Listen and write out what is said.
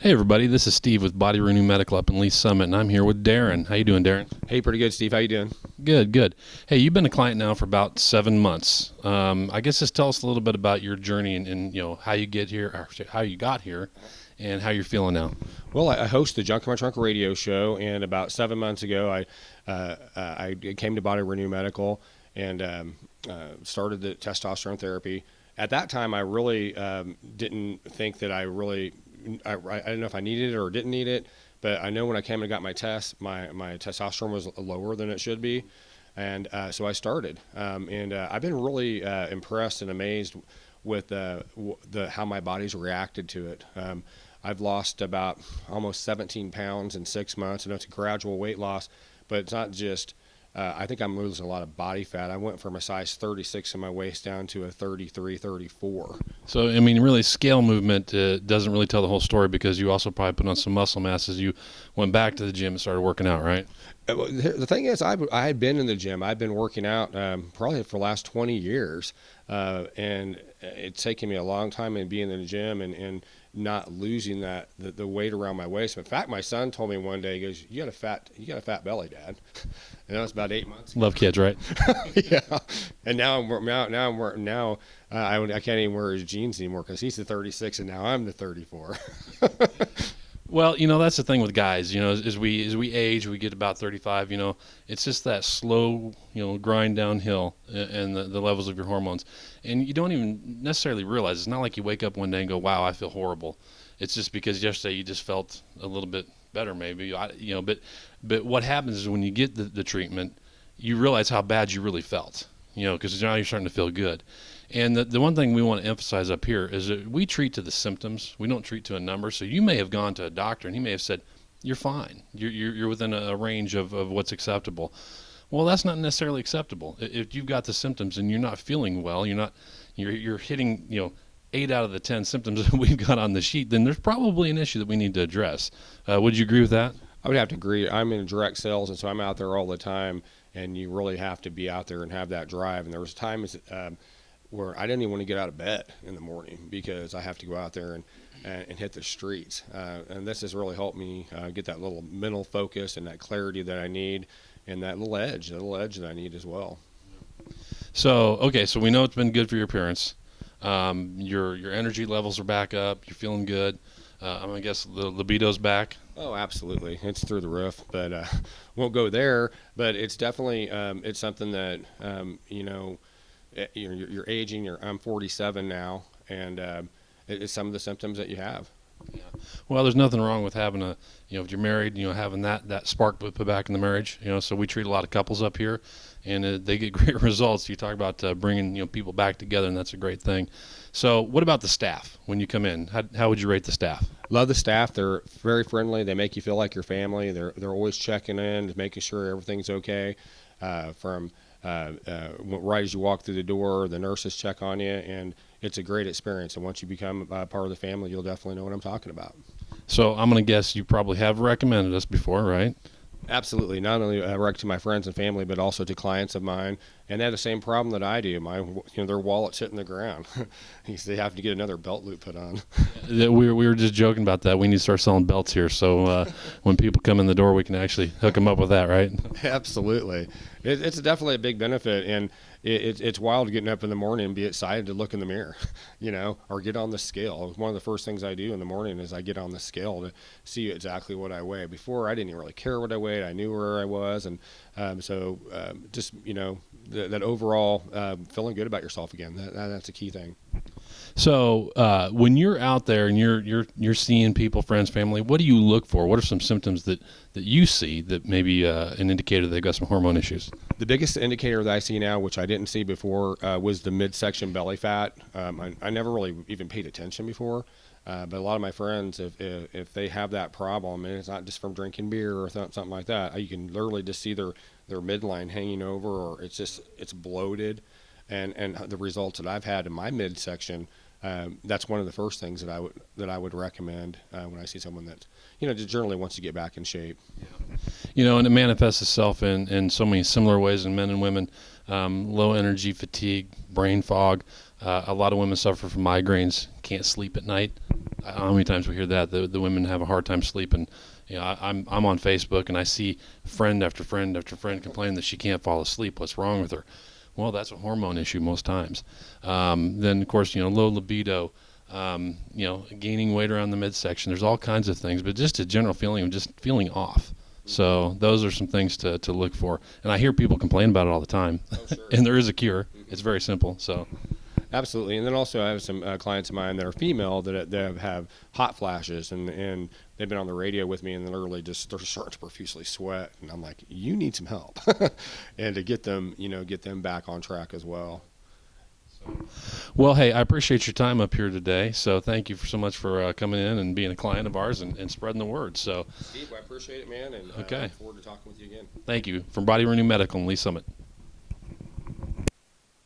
Hey everybody, this is Steve with Body Renew Medical up in Lee Summit, and I'm here with Darren. How you doing, Darren? Hey, pretty good, Steve. How you doing? Good, good. Hey, you've been a client now for about 7 months. I guess just tell us a little bit about your journey and how you get here, or how you got here, and how you're feeling now. Well, I host the Junk in My Trunk radio show, and about 7 months ago, I came to Body Renew Medical and started the testosterone therapy. At that time, I really didn't think that I didn't know if I needed it or didn't need it, but I know when I came and got my test, my testosterone was lower than it should be, and so I started. And I've been really impressed and amazed with how my body's reacted to it. I've lost about almost 17 pounds in 6 months. I know it's a gradual weight loss, but it's not just. I think I'm losing a lot of body fat. I went from a size 36 in my waist down to a 33, 34. So, I mean, really, scale movement doesn't really tell the whole story because you also probably put on some muscle mass as you went back to the gym and started working out, right? The thing is, I had been in the gym. I've been working out probably for the last 20 years, and it's taken me a long time in being in the gym and not losing the weight around my waist. In fact, my son told me one day, he goes, "You got a fat belly, Dad." And that was about 8 months ago. Love kids, right? Yeah. And I can't even wear his jeans anymore because he's the 36 and now I'm the 34. Well, that's the thing with guys. As we age, we get about 35. It's just that slow, grind downhill and the levels of your hormones, and you don't even necessarily realize. It's not like you wake up one day and go, "Wow, I feel horrible." It's just because yesterday you just felt a little bit better, maybe. But what happens is when you get the treatment, you realize how bad you really felt. Because now you're starting to feel good. And the one thing we want to emphasize up here is that we treat to the symptoms. We don't treat to a number. So you may have gone to a doctor and he may have said, "You're fine. You're within a range of what's acceptable." Well, that's not necessarily acceptable. If you've got the symptoms and you're not feeling well, you're hitting 8 out of the 10 symptoms that we've got on the sheet, then there's probably an issue that we need to address. Would you agree with that? I would have to agree. I'm in direct sales, and so I'm out there all the time, and you really have to be out there and have that drive. And there was times where I didn't even want to get out of bed in the morning because I have to go out there and hit the streets. And this has really helped me get that little mental focus and that clarity that I need and that little edge that I need as well. So we know it's been good for your appearance. Your energy levels are back up. You're feeling good. I'm gonna guess the libido's back. Oh, absolutely. It's through the roof, but won't go there. But it's definitely it's something that you're aging. I'm 47 now, and it's some of the symptoms that you have. Yeah. Well, there's nothing wrong with having if you're married, having that spark put back in the marriage. So we treat a lot of couples up here, and they get great results. You talk about bringing people back together, and that's a great thing. So what about the staff when you come in? How would you rate the staff? Love the staff. They're very friendly. They make you feel like your family. They're always checking in, making sure everything's okay. From right as you walk through the door, the nurses check on you, and it's a great experience. And once you become part of the family, you'll definitely know what I'm talking about. So I'm going to guess you probably have recommended us before, right? Absolutely. Not only rec to my friends and family, but also to clients of mine. And they have the same problem that I do. Their wallet's hitting the ground. They have to get another belt loop put on. We were just joking about that. We need to start selling belts here. So when people come in the door, we can actually hook them up with that, right? Absolutely. It's definitely a big benefit. And it's wild getting up in the morning and be excited to look in the mirror, or get on the scale. One of the first things I do in the morning is I get on the scale to see exactly what I weigh. Before, I didn't even really care what I weighed. I knew where I was. And that overall feeling good about yourself again, that's a key thing. So when you're out there and you're seeing people, friends, family, what do you look for? What are some symptoms that you see that may be an indicator they've got some hormone issues? The biggest indicator that I see now, which I didn't see before, was the midsection belly fat. I never really even paid attention before, but a lot of my friends, if they have that problem, and it's not just from drinking beer or something like that, you can literally just see their midline hanging over, or it's bloated. And the results that I've had in my midsection, that's one of the first things that I would recommend when I see someone that just generally wants to get back in shape. Yeah. And it manifests itself in so many similar ways in men and women. Low energy, fatigue, brain fog. A lot of women suffer from migraines, can't sleep at night. How many times we hear that the women have a hard time sleeping. I'm on Facebook and I see friend after friend after friend complaining that she can't fall asleep. What's wrong with her? Well, that's a hormone issue most times. Then of course, low libido, gaining weight around the midsection. There's all kinds of things, but just a general feeling of just feeling off. So those are some things to look for. And I hear people complain about it all the time. Oh, sure. And there is a cure. It's very simple. So. Absolutely, and then also I have some clients of mine that are female that have hot flashes, and they've been on the radio with me, and they're starting to profusely sweat, and I'm like, you need some help, and to get them back on track as well. Well, hey, I appreciate your time up here today. So thank you so much for coming in and being a client of ours and spreading the word. So, Steve, I appreciate it, man, and okay. I look forward to talking with you again. Thank you. From Body Renew Medical in Lee Summit.